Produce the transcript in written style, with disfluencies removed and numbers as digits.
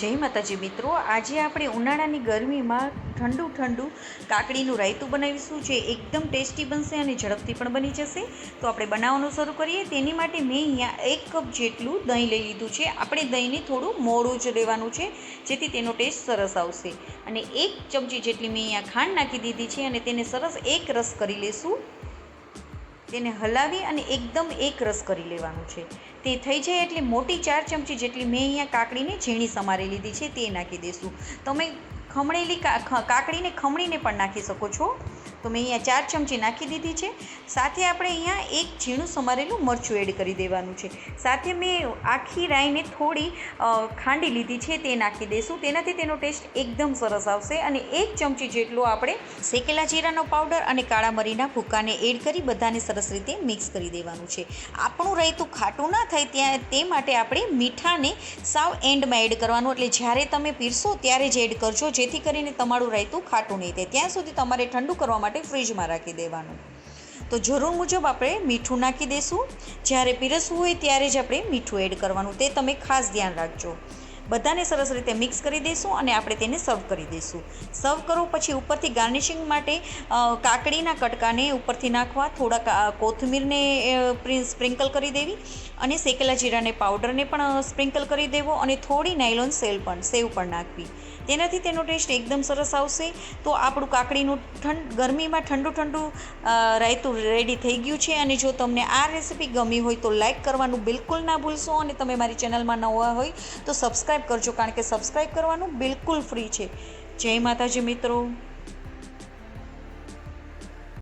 જય માતાજી મિત્રો, આજે આપણે ઉનાળાની ગરમીમાં ઠંડુ ઠંડુ કાકડીનું રાયતું બનાવીશું, જે એકદમ ટેસ્ટી બનશે અને ઝડપથી પણ બની જશે. તો આપણે બનાવવાનું શરૂ કરીએ. તેની માટે મેં અહીંયા 1 કપ જેટલું દહીં લઈ લીધું છે. આપણે દહીંને થોડું મોડું જ લેવાનું છે, જેથી તેનો ટેસ્ટ સરસ આવશે. અને 1 ચમચી જેટલી મેં અહીંયા ખાંડ નાખી દીધી છે અને તેને સરસ એક રસ કરી લેશું. તેને હલાવી અને એકદમ એક રસ કરી લેવાનું છે. તે થઈ જાય એટલે મોટી 4 ચમચી જેટલી મેં અહીંયા કાકડીને ઝીણી સમારી લીધી છે, તે નાખી દઈશું. તમે ખમણેલી કાકડીને ખમણીને પણ નાખી શકો છો. તો મેં અહીંયા 4 ચમચી નાખી દીધી છે. સાથે આપણે અહીંયા એક ઝીણું સમારેલું મરચું એડ કરી દેવાનું છે. સાથે મેં આખી રાઈને થોડી ખાંડી લીધી છે, તે નાખી દઈશું. તેનાથી તેનો ટેસ્ટ એકદમ સરસ આવશે. અને 1 ચમચી જેટલો આપણે શેકેલા જીરાનો પાવડર અને કાળા મરીના ભૂકાને એડ કરી બધાને સરસ રીતે મિક્સ કરી દેવાનું છે. આપણું રાયતું ખાટું ના થાય તે માટે આપણે મીઠાને સાવ એન્ડમાં એડ કરવાનું, એટલે જ્યારે તમે પીરશો ત્યારે જ એડ કરજો, જેથી કરીને તમારું રાયતું ખાટું નહીં થાય. ત્યાં સુધી તમારે ઠંડુ કરવા માટે ફ્રીજમાં રાખી દેવાનું. તો જરૂર મુજબ આપણે મીઠું નાખી દઈશું. જ્યારે પીરસવું હોય ત્યારે જ આપણે મીઠું એડ કરવાનું, તે તમે ખાસ ધ્યાન રાખજો. બધાને સરસ રીતે મિક્સ કરી દઈશું અને આપણે તેને સર્વ કરી દઈશું. સર્વ કરો પછી ઉપરથી ગાર્નિશિંગ માટે કાકડીના કટકાને ઉપરથી નાખવા, થોડા કોથમીરને સ્પ્રિંકલ કરી દેવી અને શેકેલા જીરાને પાવડરને પણ સ્પ્રિંકલ કરી દેવો અને થોડી નાયલોન સેવ પણ નાખવી. તેનાથી તેનો ટેસ્ટ એકદમ સરસ આવશે. તો આપણું કાકડીનું ગરમીમાં ઠંડુ રાયતું રેડી થઈ ગયું છે. અને જો તમને આ રેસીપી ગમી હોય તો લાઇક કરવાનું બિલકુલ ના ભૂલશો. અને તમે મારી ચેનલમાં નવા હોય તો સબસ્ક્રાઈબ કરજો, કારણ કે સબસ્ક્રાઈબ કરવાનું બિલકુલ ફ્રી છે. જય માતાજી મિત્રો.